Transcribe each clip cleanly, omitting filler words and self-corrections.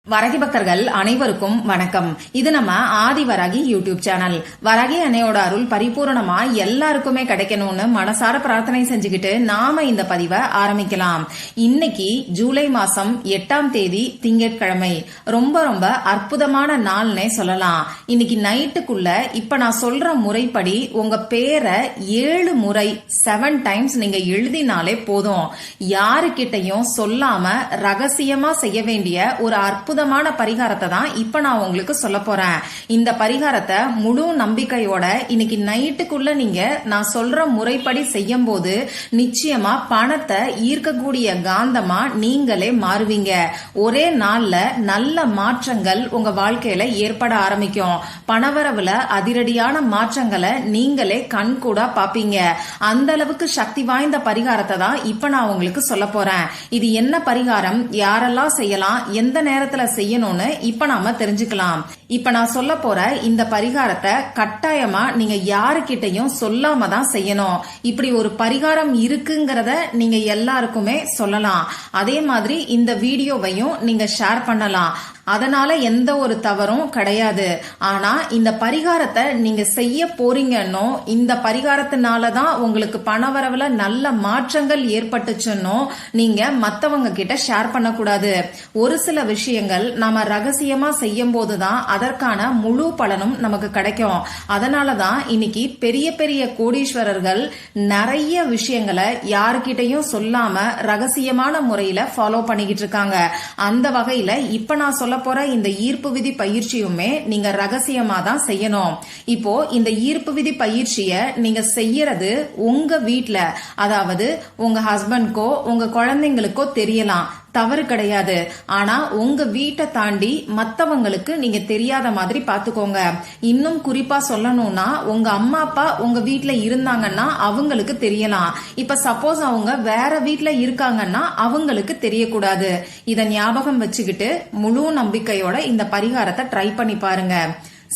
வராகி பக்தர்கள் அனைவருக்கும் வணக்கம். இது நம்ம ஆதி வராகி யூடியூப் சேனல். வராகி அன்னையோட அருள் பரிபூரணமா எல்லாருக்குமே கிடைக்கணும்னு மனசார பிரார்த்தனை செஞ்சுக்கிட்டு நாம இந்த பதிவை ஆரம்பிக்கலாம். இன்னைக்கு ஜூலை மாசம் 8ஆம் தேதி திங்கட்கிழமை. ரொம்ப ரொம்ப அற்புதமான நாள்னே சொல்லலாம். இன்னைக்கு நைட்டுக்குள்ள இப்ப நான் சொல்ற முறைப்படி உங்க பேரை 7 முறை 7 டைம்ஸ் நீங்க எழுதினாலே போதும். யாருக்கிட்டையும் சொல்லாம ரகசியமா செய்ய வேண்டிய ஒரு அற்புதமான பரிகாரத்தை தான் இப்ப நான் உங்களுக்கு சொல்ல போறேன். இந்த பரிகாரத்தை முழு நம்பிக்கையோட இன்னைக்கு நைட்டுக்குள்ள நீங்க நான் சொல்ற முறைப்படி செய்யும் போது நிச்சயமா பணத்தை ஈர்க்கக்கூடிய காந்தமா நீங்களே மாறுவீங்க. ஒரே நாள்ல நல்ல மாற்றங்கள் உங்க வாழ்க்கையில ஏற்பட ஆரம்பிக்கும். பணவரவுல அதிரடியான மாற்றங்களை நீங்களே கண்கூடா பாப்பீங்க. அந்த அளவுக்கு சக்தி வாய்ந்த பரிகாரத்தை தான் இப்ப நான் உங்களுக்கு சொல்ல போறேன். இது என்ன பரிகாரம், யாரெல்லாம் செய்யலாம், எந்த நேரத்துல செய்யணும்னு இப்ப நாம தெரிஞ்சுக்கலாம். இப்ப நான் சொல்ல போற இந்த பரிகாரத்தை கட்டாயமா நீங்க யாருக்கிட்டையும் சொல்லாம தான் செய்யணும். இப்படி ஒரு பரிகாரம் இருக்குங்கிறத நீங்க எல்லாருக்குமே சொல்லலாம். அதே மாதிரி இந்த வீடியோவையும் நீங்க ஷேர் பண்ணலாம். அதனால எந்த ஒரு தவறும் கிடையாது. ஆனா இந்த பரிகாரத்தை நீங்க செய்ய போறீங்கன்னோ, இந்த பரிகாரத்தினாலதான் உங்களுக்கு பணவரவுல நல்ல மாற்றங்கள் ஏற்பட்டுச்சுன்னோ நீங்க மத்தவங்க கிட்ட ஷேர் பண்ணக்கூடாது. ஒரு சில விஷயங்கள் நாம ரகசியமா செய்யும் போதுதான் அதற்கான முழு பலனும் நமக்கு கிடைக்கும். அதனாலதான் இன்னைக்கு பெரிய பெரிய கோடீஸ்வரர்கள் நிறைய விஷயங்களை யாருக்கிட்டையும் சொல்லாம ரகசியமான முறையில ஃபாலோ பண்ணிக்கிட்டு இருக்காங்க. அந்த வகையில இப்ப நான் சொல்ல போற இந்த ஈர்ப்பு விதி பயிற்சியுமே நீங்க ரகசியமா தான் செய்யணும். இப்போ இந்த ஈர்ப்பு விதி பயிற்சிய நீங்க செய்யறது உங்க வீட்ல, அதாவது உங்க ஹஸ்பண்ட்கோ உங்க குழந்தைங்களுக்கோ தெரியலாம், தவறு கிடையாது. ஆனா உங்க வீட்டை தாண்டி மத்தவங்களுக்கு நீங்க தெரியாத மாதிரி பாத்துக்கோங்க. இன்னும் குறிப்பா சொல்லணும்னா உங்க அம்மா அப்பா உங்க வீட்ல இருந்தாங்கன்னா அவங்களுக்கு தெரியலாம். இப்ப சப்போஸ் அவங்க வேற வீட்ல இருக்காங்கன்னா அவங்களுக்கு தெரியக்கூடாது. இத ஞாபகம் வச்சுக்கிட்டு முழு நம்பிக்கையோட இந்த பரிகாரத்தை ட்ரை பண்ணி பாருங்க.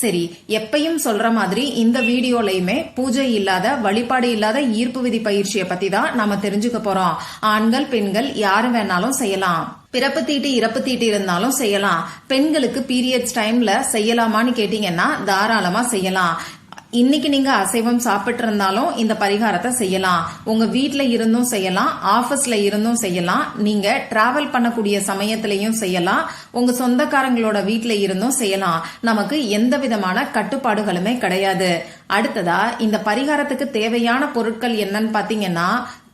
சரி, எப்பயும் சொல்ற மாதிரி இந்த வீடியோலயுமே பூஜை இல்லாத, வழிபாடு இல்லாத ஈர்ப்பு விதி பயிற்சியை பத்தி தான் நாம தெரிஞ்சுக்க போறோம். ஆண்கள் பெண்கள் யாரு வேணாலும் செய்யலாம். பிறப்பு தீட்டு இறப்பு தீட்டு இருந்தாலும் செய்யலாம். பெண்களுக்கு பீரியட்ஸ் டைம்ல செய்யலாமான்னு கேட்டீங்கன்னா தாராளமா செய்யலாம். இன்னைக்கு நீங்க அசைவம் சாப்பிட்டு இருந்தாலும் இந்த பரிகாரத்தை செய்யலாம். உங்க வீட்ல இருந்தும் செய்யலாம், ஆபீஸ்ல இருந்தும் செய்யலாம், நீங்க டிராவல் பண்ணக்கூடிய சமயத்திலையும் செய்யலாம், உங்க சொந்தக்காரங்களோட வீட்ல இருந்தும் செய்யலாம். நமக்கு எந்த விதமான கட்டுப்பாடுகளுமே கிடையாது. அடுத்ததா இந்த பரிகாரத்துக்கு தேவையான பொருட்கள் என்னன்னு பாத்தீங்கன்னா,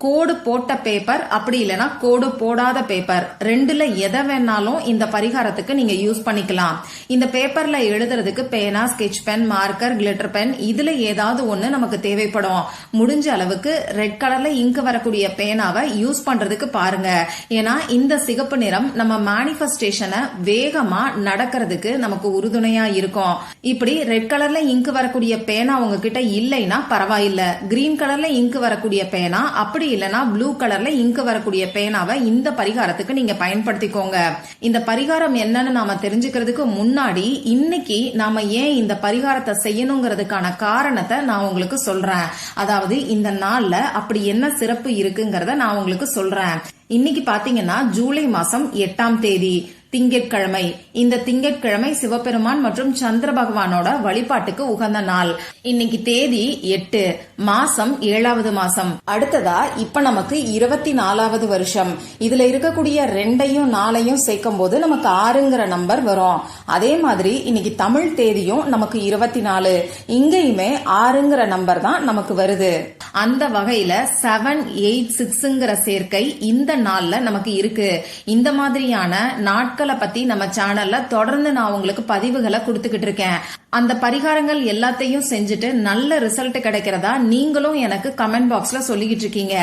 கோடு போட்ட பேப்பர், அப்படி இல்லைன்னா கோடு போடாத பேப்பர், ரெண்டுல எதை வேணாலும் இந்த பரிகாரத்துக்கு நீங்க யூஸ் பண்ணிக்கலாம். இந்த பேப்பர்ல எழுதுறதுக்கு பேனா, sketch pen, marker, glitter pen, இதுல ஏதாவது ஒண்ணு நமக்கு தேவைப்படும். முடிஞ்ச அளவுக்கு ரெட் கலர்ல இங்கு வரக்கூடிய பேனாவை யூஸ் பண்றதுக்கு பாருங்க. ஏன்னா இந்த சிகப்பு நிறம் நம்ம மேனிஃபெஸ்டேஷனை வேகமா நடக்கிறதுக்கு நமக்கு உறுதுணையா இருக்கும். இப்படி ரெட் கலர்ல இங்கு வரக்கூடிய பேனா உங்ககிட்ட இல்லைன்னா பரவாயில்ல, கிரீன் கலர்ல இங்கு வரக்கூடிய பேனா, அப்படி இல்லனா ப்ளூ கலர்ல இங்கு வரக்கூடிய பேனாவை இந்த பரிகாரத்துக்கு நீங்க பயன்படுத்திக்கோங்க. இந்த பரிகாரம் என்னன்னு நாம தெரிஞ்சுக்கிறதுக்கு முன்னாடி இன்னைக்கு நாம ஏன் இந்த பரிகாரத்தை செய்யணுங்கிறதுக்கான காரணத்தை நான் உங்களுக்கு சொல்றேன். அதாவது இந்த நாள்ல அப்படி என்ன சிறப்பு இருக்குங்கிறத நான் உங்களுக்கு சொல்றேன். இன்னைக்கு பாத்தீங்கன்னா ஜூலை மாசம் 8ஆம் தேதி திங்கட்கிழமை. இந்த திங்கட்கிழமை சிவபெருமான் மற்றும் சந்திர பகவானோட வழிபாட்டுக்கு உகந்த நாள். இன்னைக்கு தேதி 8, மாசம் 7வது மாசம். அடுத்ததா இப்ப நமக்கு 24வது வருஷம். இதுல இருக்கக்கூடிய 2ஐயும் 4ஐயும் சேர்க்கும் போது நமக்கு 6ங்கிற நம்பர் வரும். அதே மாதிரி இன்னைக்கு தமிழ் தேதியும் நமக்கு 24, இங்கேயுமே 6ங்கிற நம்பர் தான் நமக்கு வருது. அந்த வகையில 786ங்கிற சேர்க்கை இந்த நாள்ல நமக்கு இருக்கு. இந்த மாதிரியான நாட்கள் பத்தி நம்ம சேனல்ல தொடர்ந்து நான் உங்களுக்கு பதிவுகளை கொடுத்துக்கிட்டு இருக்கேன். அந்த பரிகாரங்கள் எல்லாத்தையும் செஞ்சுட்டு நல்ல ரிசல்ட் கிடைக்கிறதா நீங்களும் எனக்கு கமெண்ட் பாக்ஸ்ல சொல்லிக்கிட்டு இருக்கீங்க.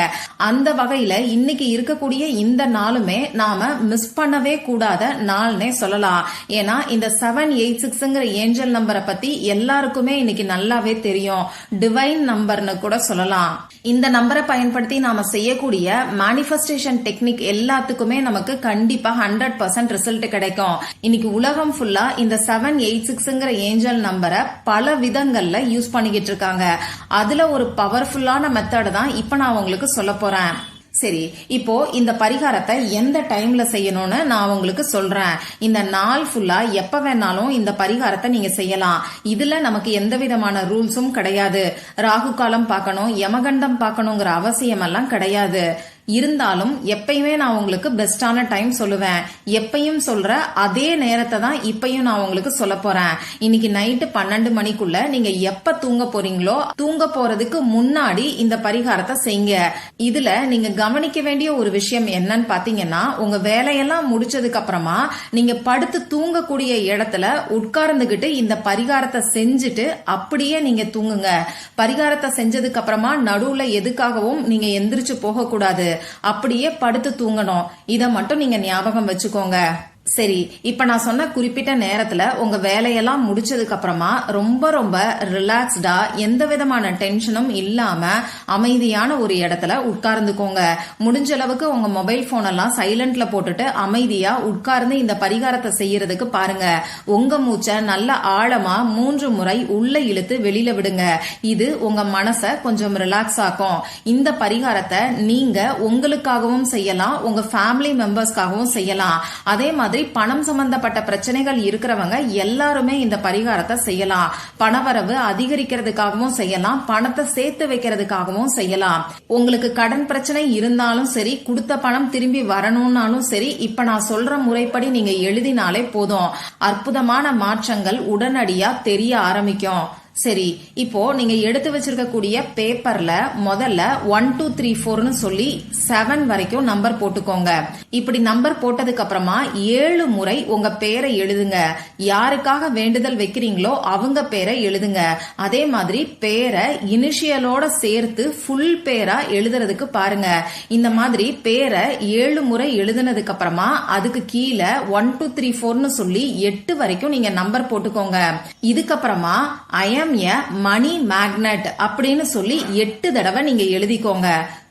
அந்த வகையில இன்னைக்கு இருக்கக்கூடிய இந்த நாளுமே நாம மிஸ் பண்ணவே கூடாத நாள்னே சொல்லலாம். ஏன்னா இந்த 786ங்கிற ஏஞ்சல் நம்பரை பத்தி எல்லாருக்குமே இன்னைக்கு நல்லாவே தெரியும். டிவைன் நம்பர்னு கூட சொல்லலாம். இந்த நம்பரை பயன்படுத்தி நாம செய்யக்கூடிய மேனிஃபெஸ்டேஷன் டெக்னிக் எல்லாத்துக்குமே நமக்கு கண்டிப்பா 100% ரிசல்ட் கிடைக்கும். இன்னைக்கு உலகம் ஃபுல்லா இந்த 786ங்கிற ஏஞ்சல் நம்பரை பல விதங்கள்ல யூஸ் பண்ணிக்கிட்டு இருக்காங்க. அதுல ஒரு பவர்ஃபுல்லான மெத்தட் தான் இப்ப நான் உங்களுக்கு சொல்ல போறேன். சரி, இப்போ இந்த பரிகாரத்தை எந்த டைம்ல செய்யணும்னு நான் உங்களுக்கு சொல்றேன். இந்த நாள் ஃபுல்லா எப்ப வேணாலும் இந்த பரிகாரத்தை நீங்க செய்யலாம். இதுல நமக்கு எந்த விதமான ரூல்ஸும் கிடையாது. ராகு காலம் பார்க்கணும், யமகண்டம் பார்க்கணுங்கிற அவசியம் எல்லாம் கிடையாது. இருந்தாலும் எப்பயுமே நான் உங்களுக்கு பெஸ்டான டைம் சொல்லுவேன். எப்பயும் சொல்ற அதே நேரத்தை தான் இப்பயும் நான் உங்களுக்கு சொல்ல போறேன். இன்னைக்கு நைட்டு 12 மணிக்குள்ள நீங்க எப்ப தூங்க போறீங்களோ தூங்க போறதுக்கு முன்னாடி இந்த பரிகாரத்தை செய்யுங்க. இதுல நீங்க கவனிக்க வேண்டிய ஒரு விஷயம் என்னன்னு பாத்தீங்கன்னா, உங்க வேலையெல்லாம் முடிச்சதுக்கு அப்புறமா நீங்க படுத்து தூங்கக்கூடிய இடத்துல உட்கார்ந்துகிட்டு இந்த பரிகாரத்தை செஞ்சுட்டு அப்படியே நீங்க தூங்குங்க. பரிகாரத்தை செஞ்சதுக்கு அப்புறமா நடுவுல எதுக்காகவும் நீங்க எந்திரிச்சு போக கூடாது. அப்படியே படுத்து தூங்கணும். இத மட்டும் நீங்க ஞாபகம் வச்சுக்கோங்க. சரி, இப்ப நான் சொன்ன குறிப்பிட்ட நேரத்துல உங்க வேலையெல்லாம் முடிச்சதுக்கு அப்புறமா ரொம்ப ரொம்ப ரிலாக்ஸ்டா எந்த விதமான டென்ஷனும் இல்லாம அமைதியான ஒரு இடத்துல உட்கார்ந்துக்கோங்க. முடிஞ்ச அளவுக்கு உங்க மொபைல் போன் எல்லாம் சைலண்ட்ல போட்டுட்டு அமைதியா உட்கார்ந்து இந்த பரிகாரத்தை செய்யறதுக்கு பாருங்க. உங்க மூச்சை நல்ல ஆழமா 3 முறை உள்ள இழுத்து வெளியில விடுங்க. இது உங்க மனசை கொஞ்சம் ரிலாக்ஸ் ஆக்கும். இந்த பரிகாரத்தை நீங்க உங்களுக்காகவும் செய்யலாம், உங்க ஃபேமிலி மெம்பர்ஸ்க்காகவும் செய்யலாம். அதே மாதிரி பணம் சம்பந்தப்பட்ட பிரச்சனைகள் இருக்கிறவங்க எல்லாருமே இந்த பரிகாரத்தை செய்யலாம். பணவரவு அதிகரிக்கிறதுக்காகவும் செய்யலாம், பணத்தை சேர்த்து வைக்கிறதுக்காகவும் செய்யலாம். உங்களுக்கு கடன் பிரச்சனை இருந்தாலும் சரி, கொடுத்த பணம் திரும்பி வரணும்னாலும் சரி, இப்ப நான் சொல்ற முறைப்படி நீங்க எழுதினாலே போதும். அற்புதமான மாற்றங்கள் உடனடியா தெரிய ஆரம்பிக்கும். சரி, இப்போ நீங்க எடுத்து வச்சிருக்கக்கூடிய பேப்பர்ல முதல்ல 1 2 3 4ன்னு சொல்லி 7 வரைக்கும் நம்பர் போட்டுக்கோங்க. இப்படி நம்பர் போட்டதுக்கு அப்புறமா 7 முறை உங்க பேரை எழுதுங்க. யாருக்காக வேண்டுதல் வைக்கிறீங்களோ அவங்க பேரை எழுதுங்க. அதே மாதிரி பேரை இனிஷியலோட சேர்த்து ஃபுல் பேரா எழுதுறதுக்கு பாருங்க. இந்த மாதிரி பேரை 7 முறை எழுதுனதுக்கு அப்புறமா அதுக்கு கீழே 1 2 3 4ன்னு சொல்லி 8 வரைக்கும் நீங்க நம்பர் போட்டுக்கோங்க. இதுக்கப்புறமா மணி மேக்னெட் அப்படின்னு சொல்லி 8 தடவை நீங்க எழுதிக்கோங்க.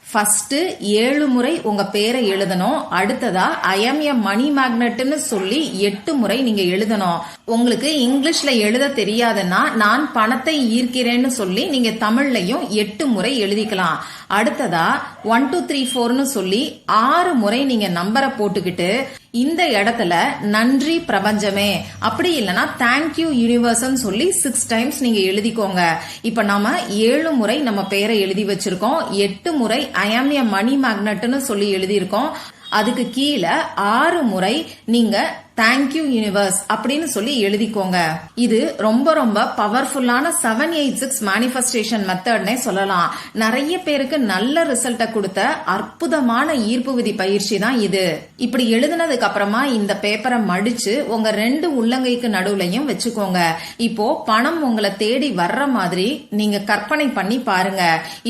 ஃபர்ஸ்ட் 7 முறை உங்க பேரை எழுதணும். அடுத்ததா ஐ எம் எ மணி மேக்னெட்னு சொல்லி 8 முறை நீங்க எழுதணும். உங்களுக்கு இங்கிலீஷ்ல எழுத தெரியாதுன்னா நான் பணத்தை ஈர்க்கிறேன்னு சொல்லி நீங்க தமிழ்லையும் 8 முறை எழுதிக்கலாம். அடுத்ததா 1 2 3 4ன்னு சொல்லி 6 முறை நீங்க நம்பரை போட்டுக்கிட்டு இந்த இடத்துல நன்றி பிரபஞ்சமே, அப்படி இல்லைன்னா தேங்க்யூ யூனிவர்ஸ்ன்னு சொல்லி 6 டைம்ஸ் நீங்க எழுதிக்கோங்க. இப்ப நாம 7 முறை நம்ம பேரை எழுதி வச்சிருக்கோம், 8 முறை ஐ ஆம் எ மணி மேக்னெட்னு சொல்லி எழுதியிருக்கோம். அதுக்கு கீழே 6 முறை நீங்க தேங்க்யூ யூனிவர்ஸ் அப்படின்னு சொல்லி எழுதிக்கோங்க. இது ரொம்ப ரொம்ப பவர்ஃபுல்லான 786 மேனிஃபெஸ்டேஷன் மெத்தட்னே சொல்லலாம். நிறைய பேருக்கு நல்ல ரிசல்ட்டை கொடுத்த அற்புதமான ஈர்ப்பு விதி பயிற்சி தான் இது. இப்படி எழுதினதுக்கு அப்புறமா இந்த பேப்பரை மடிச்சு உங்க 2 உள்ளங்கைக்கு நடுவுலையும் வச்சுக்கோங்க. இப்போ பணம் உங்களை தேடி வர்ற மாதிரி நீங்க கற்பனை பண்ணி பாருங்க.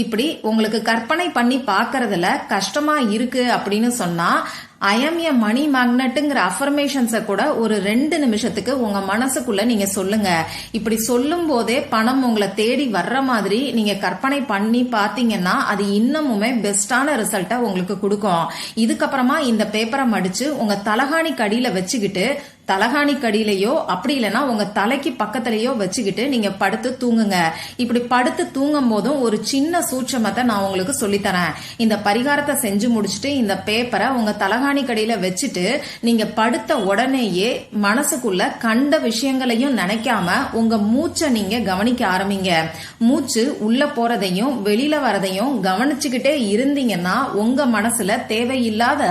இப்படி உங்களுக்கு கற்பனை பண்ணி பாக்குறதுல கஷ்டமா இருக்கு அப்படின்னு சொன்னா ஐ எம் எ மணி மேக்னெட்ங்கிற அஃபர்மேஷன்ஸை கூட ஒரு 2 நிமிஷத்துக்கு உங்க மனசுக்குள்ள நீங்க சொல்லுங்க. இப்படி சொல்லும் போதே பணம் உங்களை தேடி வர்ற மாதிரி நீங்க கற்பனை பண்ணி பாத்தீங்கன்னா அது இன்னமுமே பெஸ்டான ரிசல்ட்டை உங்களுக்கு கொடுக்கும். இதுக்கப்புறமா இந்த பேப்பரை மடிச்சு உங்க தலகாணி கடியில வச்சுக்கிட்டு தலகாணி கடியிலையோ அப்படி இல்லைன்னா உங்க தலைக்கு பக்கத்திலேயோ வச்சுக்கிட்டு நீங்க படுத்து தூங்குங்க. இப்படி படுத்து தூங்கும் போதும் ஒரு சின்ன சூட்சமத்தை நான் உங்களுக்கு சொல்லித்தரேன். இந்த பரிகாரத்தை செஞ்சு முடிச்சுட்டு இந்த பேப்பரை உங்க தலகாணி கடியில வச்சுட்டு நீங்க படுத்த உடனேயே மனசுக்குள்ள கண்ட விஷயங்களையும் நினைக்காம உங்க மூச்சை நீங்க கவனிக்க ஆரம்பிங்க. மூச்சு உள்ள போறதையும் வெளியில வரதையும் கவனிச்சுக்கிட்டே இருந்தீங்கன்னா உங்க மனசுல தேவையில்லாத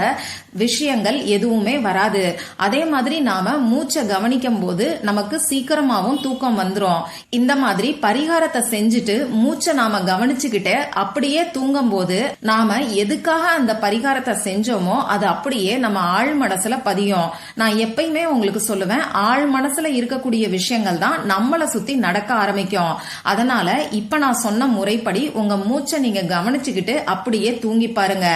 விஷயங்கள் எதுவுமே வராது. அதே மாதிரி நாம மூச்சை கவனிக்கும் போது நமக்கு சீக்கிரமாவும் தூக்கம் வந்துரும். இந்த மாதிரி பரிகாரத்தை செஞ்சுட்டு மூச்சை நாம கவனிச்சுக்கிட்டு அப்படியே தூங்கும் போது நாம எதுக்காக அந்த பரிகாரத்தை செஞ்சோமோ அது அப்படியே நம்ம ஆழ் மனசுல பதியும். நான் எப்பயுமே உங்களுக்கு சொல்லுவேன், ஆழ் மனசுல இருக்கக்கூடிய விஷயங்கள் தான் நம்மளை சுத்தி நடக்க ஆரம்பிக்கும். அதனால இப்ப நான் சொன்ன முறைப்படி உங்க மூச்சை நீங்க கவனிச்சுக்கிட்டு அப்படியே தூங்கி பாருங்க.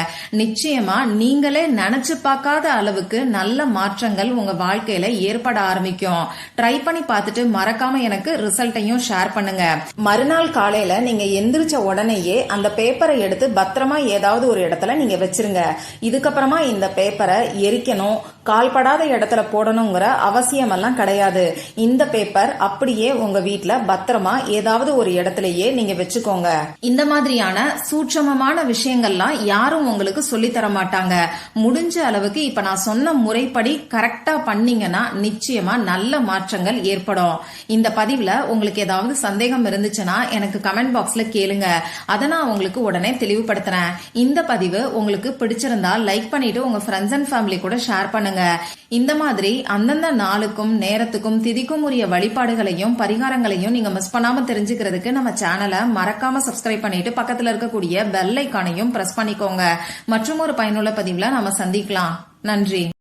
நிச்சயமா நீங்களே நினைச்சு பார்க்காத அளவுக்கு நல்ல மாற்றங்கள் உங்க வாழ்க்கையில ஏற்பட ஆரம்பிக்கும். ட்ரை பண்ணி பார்த்துட்டு மறக்காம எனக்கு ரிசல்ட்டையும் ஷேர் பண்ணுங்க. மறுநாள் காலையில நீங்க எந்திரிச்ச உடனேயே அந்த பேப்பரை எடுத்து பத்திரமா ஏதாவது ஒரு இடத்துல நீங்க வச்சிருங்க. இதுக்கப்புறமா இந்த பேப்பரை எரிக்கணும், கால்படாத இடத்துல போடணுங்கிற அவசியம் எல்லாம் கிடையாது. இந்த பேப்பர் அப்படியே உங்க வீட்ல பத்திரமா ஏதாவது ஒரு இடத்துலயே நீங்க வச்சுக்கோங்க. இந்த மாதிரியான சூட்சமமான விஷயங்கள்லாம் யாரும் உங்களுக்கு சொல்லி தர மாட்டாங்க. முடிஞ்ச அளவுக்கு இப்ப நான் சொன்ன முறைப்படி கரெக்டா பண்ணீங்கன்னா நிச்சயமா நல்ல மாற்றங்கள் ஏற்படும். இந்த பதிவுல உங்களுக்கு ஏதாவது சந்தேகம் இருந்துச்சுன்னா எனக்கு கமெண்ட் பாக்ஸ்ல கேளுங்க. அதை நான் உங்களுக்கு உடனே தெளிவுபடுத்துறேன். இந்த பதிவு உங்களுக்கு பிடிச்சிருந்தா லைக் பண்ணிட்டு உங்க ஃப்ரெண்ட்ஸ் அண்ட் ஃபேமிலி கூட ஷேர் பண்ணுங்க. இந்த மாதிரி அந்தந்த நாளுக்கும் நேரத்துக்கும் திதிக்கும் உரிய வழிபாடுகளையும் பரிகாரங்களையும் நீங்க மிஸ் பண்ணாம தெரிஞ்சுக்கிறதுக்கு நம்ம சேனலை மறக்காம சப்ஸ்கிரைப் பண்ணிட்டு பக்கத்துல இருக்கக்கூடிய பெல் ஐகானையும் பிரஸ் பண்ணிக்கோங்க. மற்றும் ஒரு பயனுள்ள பதிவுல நாம சந்திக்கலாம். நன்றி.